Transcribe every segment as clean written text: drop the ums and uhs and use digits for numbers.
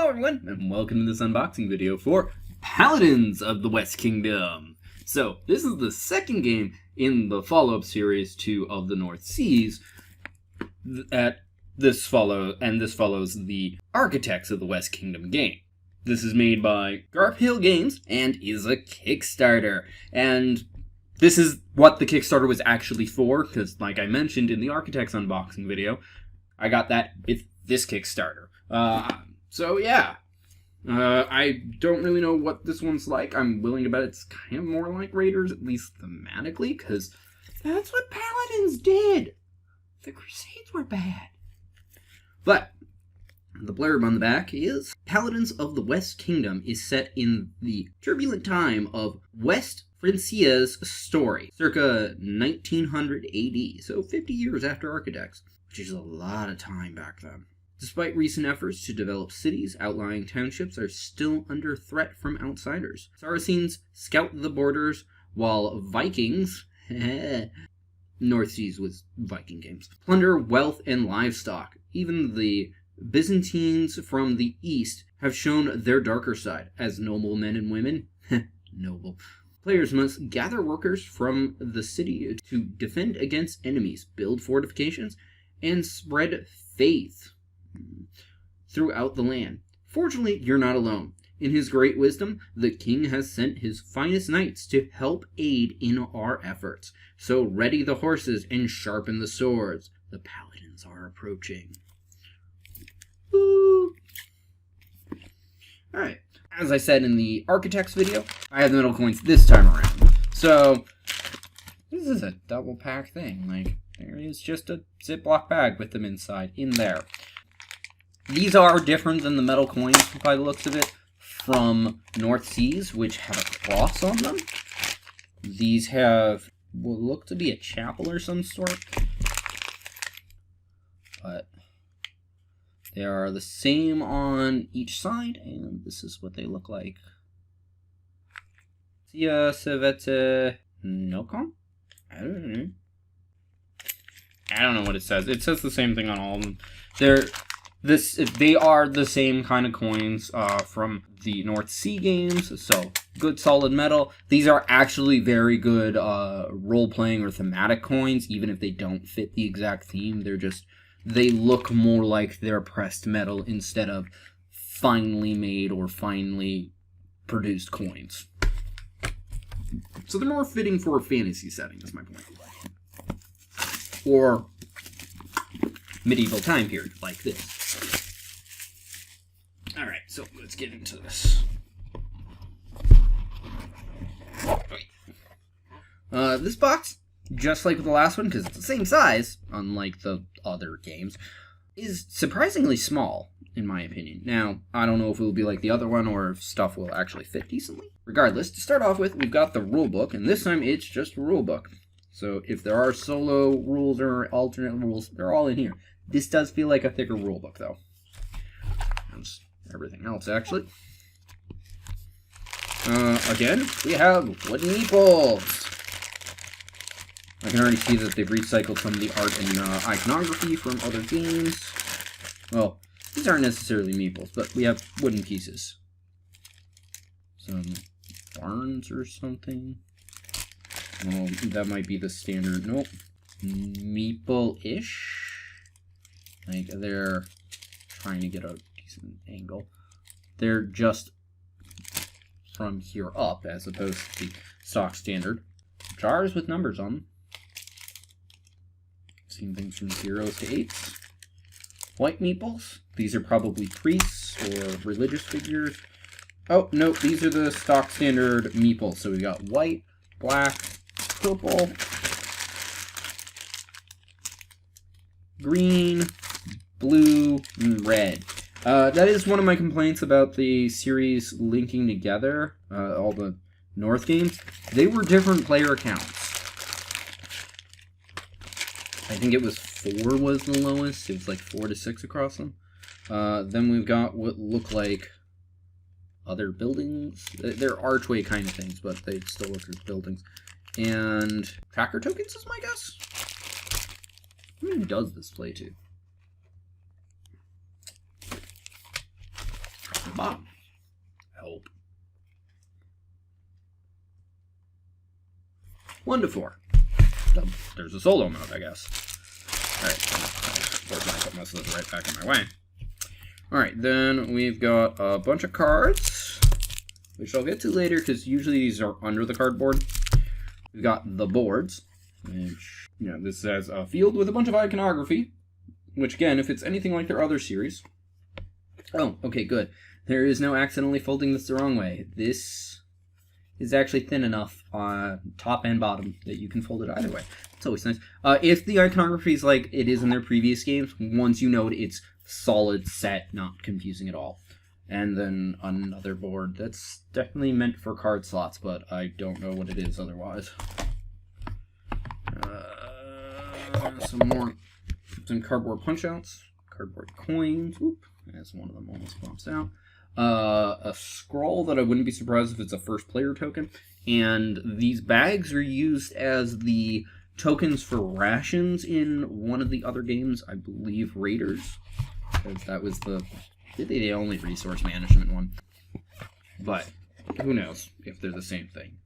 Hello everyone, and welcome to this unboxing video for Paladins of the West Kingdom. So, this is the second game in the follow-up series to Of the North Seas. This follows the Architects of the West Kingdom game. This is made by Garphill Games and is a Kickstarter. And this is what the Kickstarter was actually for, because like I mentioned in the Architects unboxing video, I got that with this Kickstarter. So yeah, I don't really know what this one's like. I'm willing to bet it's kind of more like Raiders, at least thematically, because that's what Paladins did. The Crusades were bad. But the blurb on the back is, Paladins of the West Kingdom is set in the turbulent time of West Francia's story, circa 1900 AD, so 50 years after Architects, which is a lot of time back then. Despite recent efforts to develop cities, outlying townships are still under threat from outsiders. Saracens scout the borders, while Vikings, North Seas was Viking Games, plunder wealth and livestock. Even the Byzantines from the east have shown their darker side, as noble men and women. Noble. Players must gather workers from the city to defend against enemies, build fortifications, and spread faith throughout the land. Fortunately, you're not alone. In his great wisdom, the king has sent his finest knights to help aid in our efforts. So ready the horses and sharpen the swords. The paladins are approaching. Woo! Alright, as I said in the Architects video, I have the metal coins this time around. So, this is a double pack thing. Like, there is just a Ziploc bag with them inside, in there. These are different than the metal coins, by the looks of it, from North Seas, which have a cross on them. These have what look to be a chapel or some sort. But they are the same on each side, and this is what they look like. Sia Sevete Nokon? I don't know what it says. It says the same thing on all of them. They are the same kind of coins from the North Sea games, so good solid metal. These are actually very good role-playing or thematic coins, even if they don't fit the exact theme. They look more like they're pressed metal instead of finely made or finely produced coins. So they're more fitting for a fantasy setting, is my point. Or medieval time period, like this. Alright, so let's get into this. This box, just like with the last one, because it's the same size, unlike the other games, is surprisingly small, in my opinion. Now, I don't know if it will be like the other one, or if stuff will actually fit decently. Regardless, to start off with, we've got the rulebook, and this time it's just a rulebook. So if there are solo rules or alternate rules, they're all in here. This does feel like a thicker rulebook, though. As everything else, actually. Again, we have wooden meeples. I can already see that they've recycled some of the art and iconography from other games. Well, these aren't necessarily meeples, but we have wooden pieces. Some barns or something. Well, that might be the standard. Nope. Meeple-ish. Like, they're trying to get a decent angle. They're just from here up, as opposed to the stock standard. Jars with numbers on them. Seen things from 0s to 8s. White meeples. These are probably priests or religious figures. Oh, no, these are the stock standard meeples. So we got white, black, purple, green, blue, and red. That is one of my complaints about the series linking together, all the North games. They were different player accounts. I think it was 4 was the lowest. It was like 4 to 6 across them. Then we've got what look like other buildings. They're archway kind of things, but they still look like buildings. And tracker tokens is my guess? How many does this play to? bottom. I hope. 1 to 4. There's a solo mode, I guess. Alright, unfortunately I put most of those right back in my way. Alright, then we've got a bunch of cards, which I'll get to later because usually these are under the cardboard. We've got the boards, which, this says a field with a bunch of iconography, which again, if it's anything like their other series. Oh, okay, good. There is no accidentally folding this the wrong way. This is actually thin enough on top and bottom that you can fold it either way. It's always nice. If the iconography is like it is in their previous games, once you know it, it's solid set, not confusing at all. And then another board that's definitely meant for card slots, but I don't know what it is otherwise. Some cardboard punch-outs, cardboard coins. Oop, as one of them almost pops out. A scroll that I wouldn't be surprised if it's a first player token. And these bags are used as the tokens for rations in one of the other games, I believe Raiders. Because that was the only resource management one. But who knows if they're the same thing.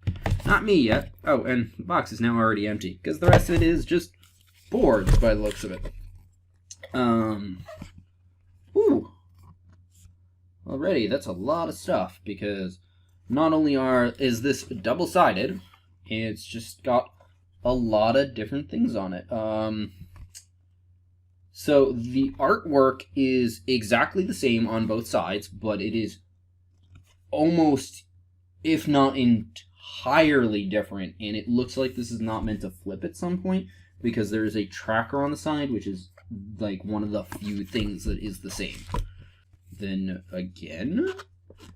Not me yet. Oh, and the box is now already empty, because the rest of it is just boards by the looks of it. Ooh. Already, that's a lot of stuff, because not only is this double-sided, it's just got a lot of different things on it. So the artwork is exactly the same on both sides, but it is almost, if not entirely different, and it looks like this is not meant to flip at some point, because there is a tracker on the side, which is like one of the few things that is the same. Then again,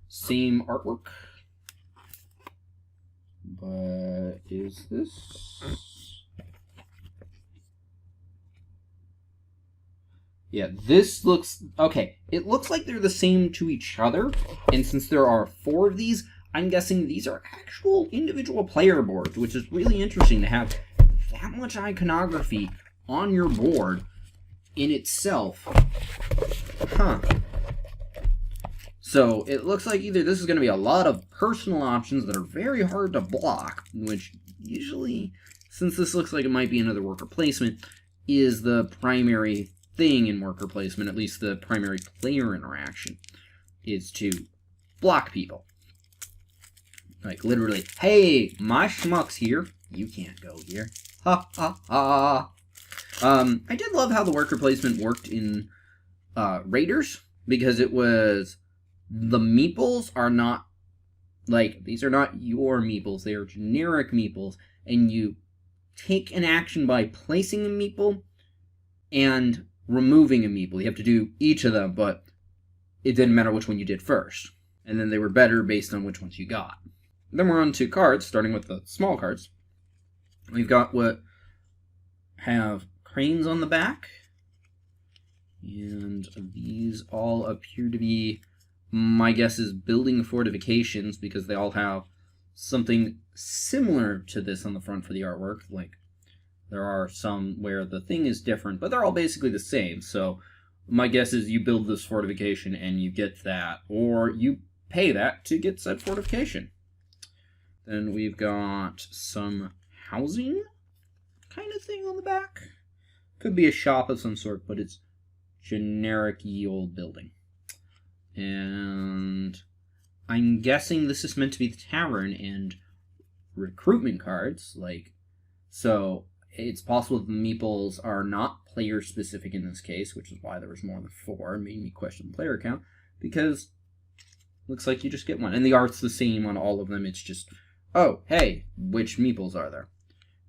same artwork. But is this? Yeah, this looks okay. It looks like they're the same to each other, and since there are 4 of these, I'm guessing these are actual individual player boards, which is really interesting to have that much iconography on your board in itself. Huh. So it looks like either this is going to be a lot of personal options that are very hard to block, which usually, since this looks like it might be another worker placement, is the primary thing in worker placement, at least the primary player interaction, is to block people. Like, literally, hey, my schmuck's here. You can't go here. Ha, ha, ha. I did love how the worker placement worked in Raiders, because it was, the meeples are not, like, these are not your meeples, they are generic meeples, and you take an action by placing a meeple and removing a meeple. You have to do each of them, but it didn't matter which one you did first. And then they were better based on which ones you got. Then we're on to cards, starting with the small cards. We've got what have cranes on the back. And these all appear to be, my guess is, building fortifications, because they all have something similar to this on the front for the artwork. Like, there are some where the thing is different, but they're all basically the same. So my guess is you build this fortification and you get that, or you pay that to get said fortification. Then we've got some housing kind of thing on the back. Could be a shop of some sort, but it's generic-y old building. And I'm guessing this is meant to be the tavern and recruitment cards. So it's possible that the meeples are not player-specific in this case, which is why there was more than 4, and made me question the player count, because looks like you just get one. And the art's the same on all of them, it's just, oh, hey, which meeples are there?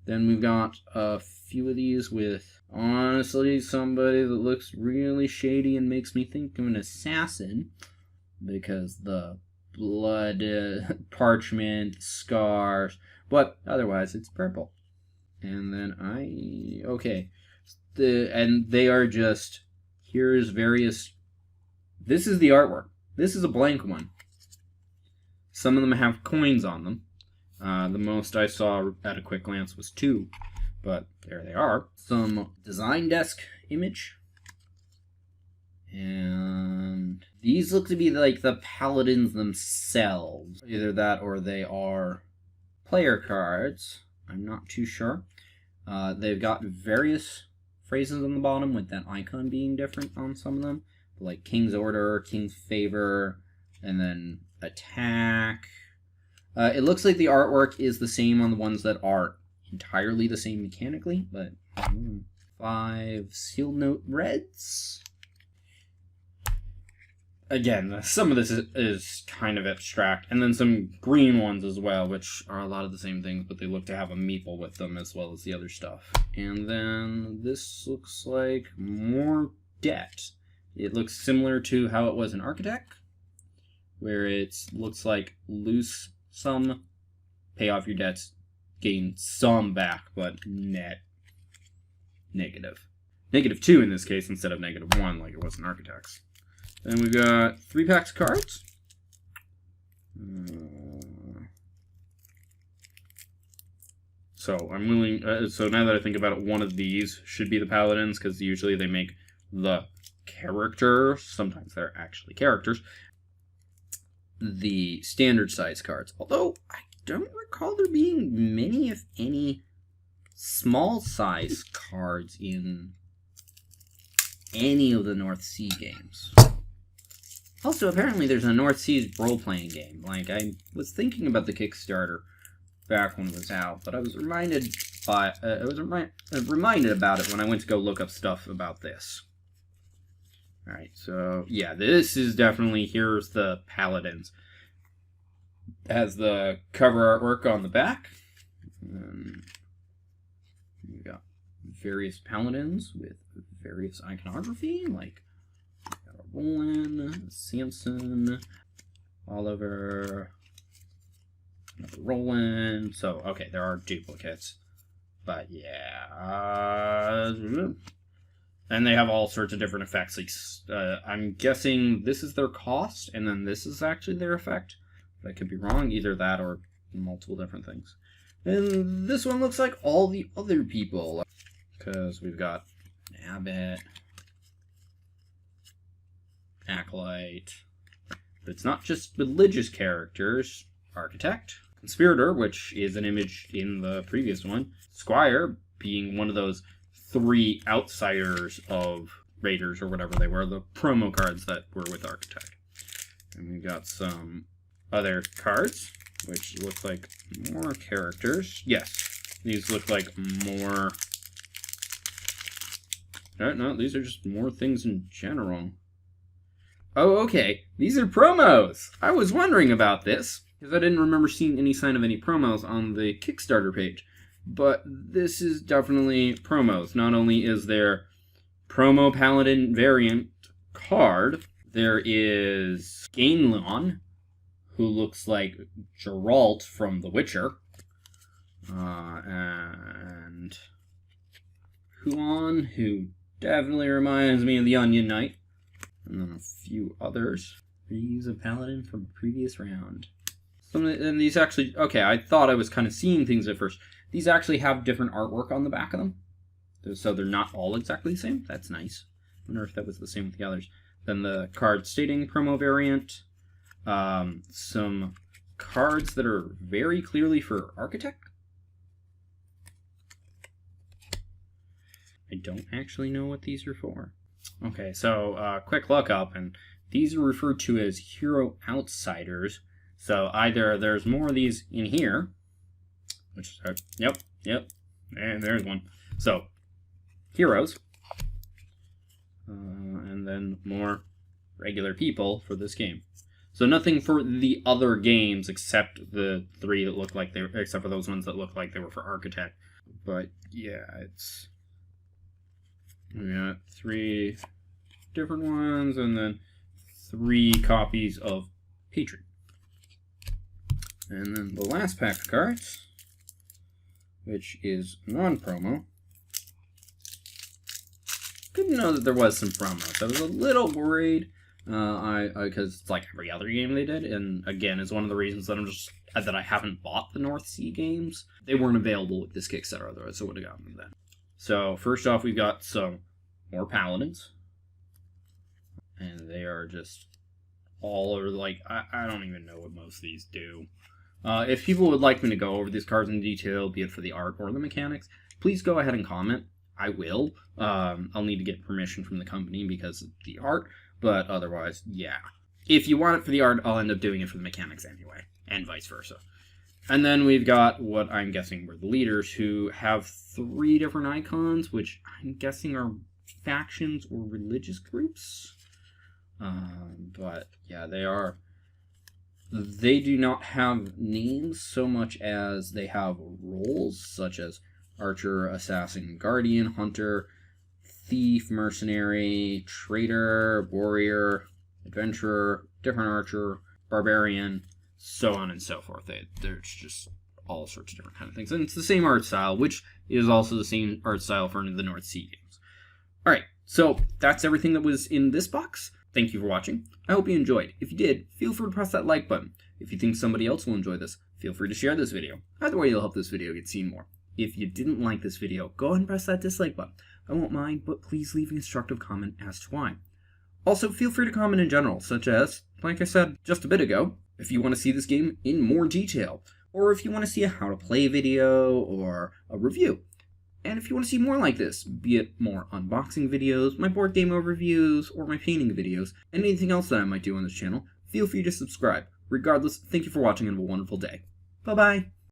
Then we've got a few of these with, honestly, somebody that looks really shady and makes me think of an assassin, because the blood, parchment, scars, but otherwise it's purple. And then okay. And they are just, here's various, this is the artwork. This is a blank one. Some of them have coins on them. The most I saw at a quick glance was 2, but there they are. Some design desk image. And these look to be like the Paladins themselves. Either that or they are player cards. I'm not too sure. They've got various phrases on the bottom, with that icon being different on some of them. Like King's Order, King's Favor, and then Attack. It looks like the artwork is the same on the ones that are entirely the same mechanically, but 5 Seal Note Reds. Again, some of this is kind of abstract, and then some green ones as well, which are a lot of the same things, but they look to have a meeple with them as well as the other stuff. And then this looks like more debt. It looks similar to how it was in Architect, where it looks like lose some, pay off your debts, gain some back, but net negative. -2 in this case instead of -1 like it was in Architects. Then we've got 3 packs of cards. So I'm willing. So now that I think about it, one of these should be the Paladins, because usually they make the character. Sometimes they're actually characters. The standard size cards. Although I don't recall there being many, if any, small size cards in any of the North Sea games. Also, apparently there's a North Seas role-playing game. Like, I was thinking about the Kickstarter back when it was out, but I was reminded about it when I went to go look up stuff about this. Alright, so, yeah, this is definitely, here's the Paladins. It has the cover artwork on the back. And we've got various Paladins with various iconography, like Roland, Samson, Oliver, another Roland. So, okay, there are duplicates. But, yeah. And they have all sorts of different effects. Like, I'm guessing this is their cost, and then this is actually their effect. But I could be wrong. Either that or multiple different things. And this one looks like all the other people. Because we've got Abbott, Acolyte. But it's not just religious characters. Architect, Conspirator, which is an image in the previous one. Squire, being one of those 3 outsiders of Raiders or whatever they were, the promo cards that were with Architect. And we got some other cards, which look like more characters. Yes, these look like more... No, these are just more things in general. Oh, okay. These are promos! I was wondering about this, because I didn't remember seeing any sign of any promos on the Kickstarter page. But this is definitely promos. Not only is there promo Paladin variant card, there is Gainlon, who looks like Geralt from The Witcher. And Huon, who definitely reminds me of the Onion Knight. And then a few others. Reuse a Paladin from a previous round. And these actually... Okay, I thought I was kind of seeing things at first. These actually have different artwork on the back of them. So they're not all exactly the same. That's nice. I wonder if that was the same with the others. Then the card stating promo variant. Some cards that are very clearly for Architect. I don't actually know what these are for. Okay, so quick look up, and these are referred to as Hero Outsiders. So either there's more of these in here, which are, yep, and there's one. So, heroes, and then more regular people for this game. So nothing for the other games except the 3 that look like they were, except for those ones that look like they were for Architect. But yeah, we got 3 different ones, and then 3 copies of Patron. And then the last pack of cards, which is non-promo. Good to know that there was some promos. I was a little worried, because it's like every other game they did, and again, it's one of the reasons that I haven't bought the North Sea games. They weren't available with this Kickstarter, otherwise I would have gotten them then. So first off, we've got some more Paladins. And they are just all over, like, I don't even know what most of these do. If people would like me to go over these cards in detail, be it for the art or the mechanics, please go ahead and comment. I will. I'll need to get permission from the company because of the art, but otherwise, yeah. If you want it for the art, I'll end up doing it for the mechanics anyway, and vice versa. And then we've got what I'm guessing were the leaders, who have 3 different icons, which I'm guessing are factions or religious groups. But yeah, they do not have names so much as they have roles, such as archer, assassin, guardian, hunter, thief, mercenary, traitor, warrior, adventurer, different archer, barbarian, so on and so forth. There's just all sorts of different kind of things. And it's the same art style, which is also the same art style for the North Sea games. Alright, so that's everything that was in this box. Thank you for watching. I hope you enjoyed. If you did, feel free to press that like button. If you think somebody else will enjoy this, feel free to share this video. Either way, you'll help this video get seen more. If you didn't like this video, go ahead and press that dislike button. I won't mind, but please leave an instructive comment as to why. Also, feel free to comment in general, such as, like I said just a bit ago, if you want to see this game in more detail, or if you want to see a how to play video or a review. And if you want to see more like this, be it more unboxing videos, my board game overviews, or my painting videos, and anything else that I might do on this channel, feel free to subscribe. Regardless, thank you for watching and have a wonderful day. Bye-bye!